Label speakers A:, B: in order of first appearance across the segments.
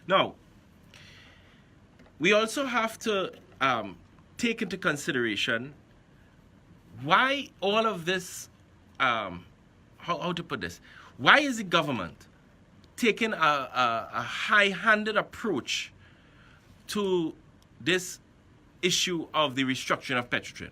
A: Now, we also have to take into consideration why all of this, how to put this, why is the government taking a high-handed approach to this issue of the restructuring of petrotrin?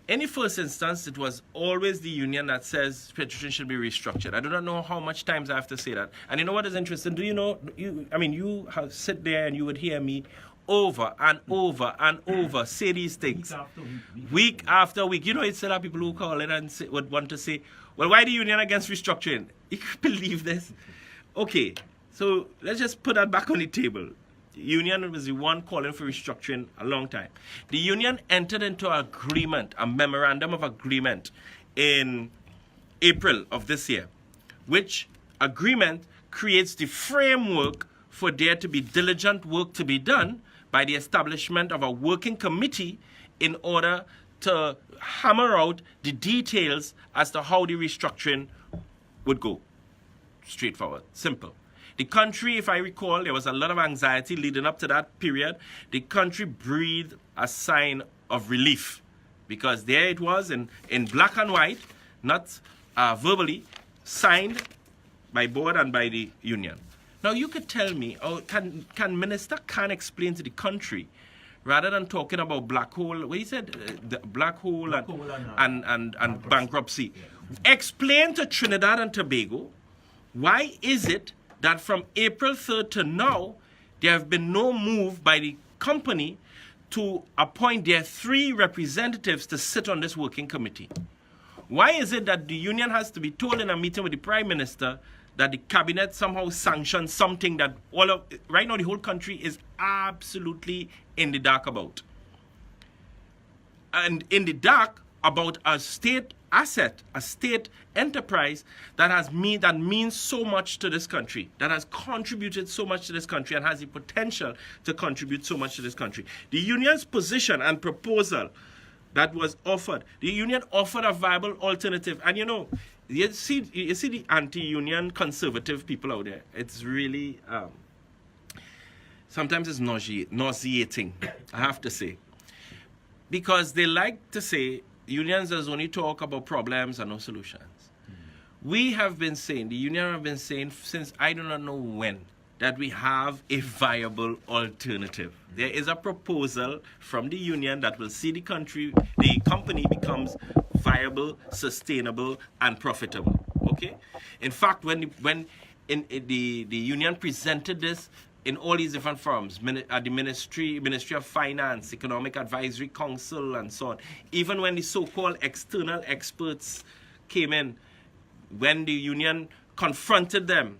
A: In the first instance, it was always the union that says petrotrin should be restructured. I do not know how much times I have to say that. And you know what is interesting? Do you know, you have sit there and you would hear me over and over and over say these things. Week after week. You know, it's a lot of people who call in and would want to say, well, why the union against restructuring? You can believe this? Okay, so let's just put that back on the table. The union was the one calling for restructuring a long time. The union entered into an agreement, a memorandum of agreement in April of this year, which agreement creates the framework for there to be diligent work to be done by the establishment of a working committee in order to hammer out the details as to how the restructuring would go. Straightforward, simple. The country, if I recall, there was a lot of anxiety leading up to that period. The country breathed a sign of relief because there it was in black and white, not verbally, signed by board and by the union. Now you could tell me, can Minister Khan explain to the country, rather than talking about black hole, what he said, the black hole and bankruptcy, explain to Trinidad and Tobago, why is it that from April 3rd to now, there have been no move by the company to appoint their 3 representatives to sit on this working committee? Why is it that the union has to be told in a meeting with the Prime Minister that the cabinet somehow sanctioned something that right now the whole country is absolutely in the dark about? And in the dark about a state asset, a state enterprise that means so much to this country, that has contributed so much to this country and has the potential to contribute so much to this country. The union's position and proposal that was offered, the union offered a viable alternative. And you see the anti-union conservative people out there. It's really, sometimes it's nauseating, I have to say. Because they like to say, unions does only talk about problems and no solutions. We have been saying, the union have been saying since I do not know when, that we have a viable alternative. There is a proposal from the union that will see the company becomes viable, sustainable, and profitable. Okay? In fact, when the union presented this in all these different forms, the Ministry of Finance, Economic Advisory Council, and so on. Even when the so-called external experts came in, when the union confronted them,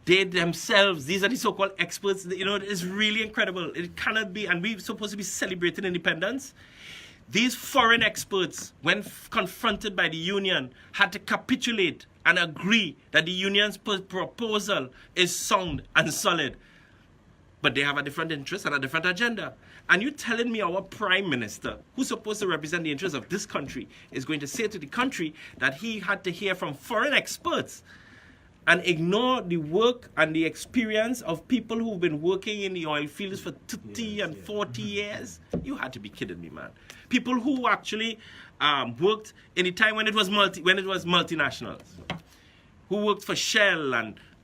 A: they themselves, these are the so-called experts, it is really incredible. It cannot be, and we're supposed to be celebrating independence. These foreign experts, when confronted by the union, had to capitulate and agree that the union's proposal is sound and solid. But they have a different interest and a different agenda. And you're telling me our Prime Minister, who's supposed to represent the interests of this country, is going to say to the country that he had to hear from foreign experts and ignore the work and the experience of people who've been working in the oil fields for 30 and 40 years? You had to be kidding me, man. People who actually worked in the time when it was multinationals, who worked for Shell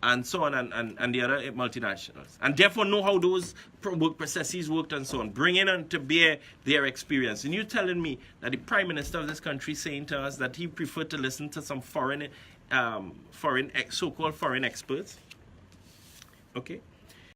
A: and so on and the other multinationals, and therefore know how those work processes worked and so on, bringing on to bear their experience. And you're telling me that the Prime Minister of this country is saying to us that he preferred to listen to some so-called foreign experts? Okay.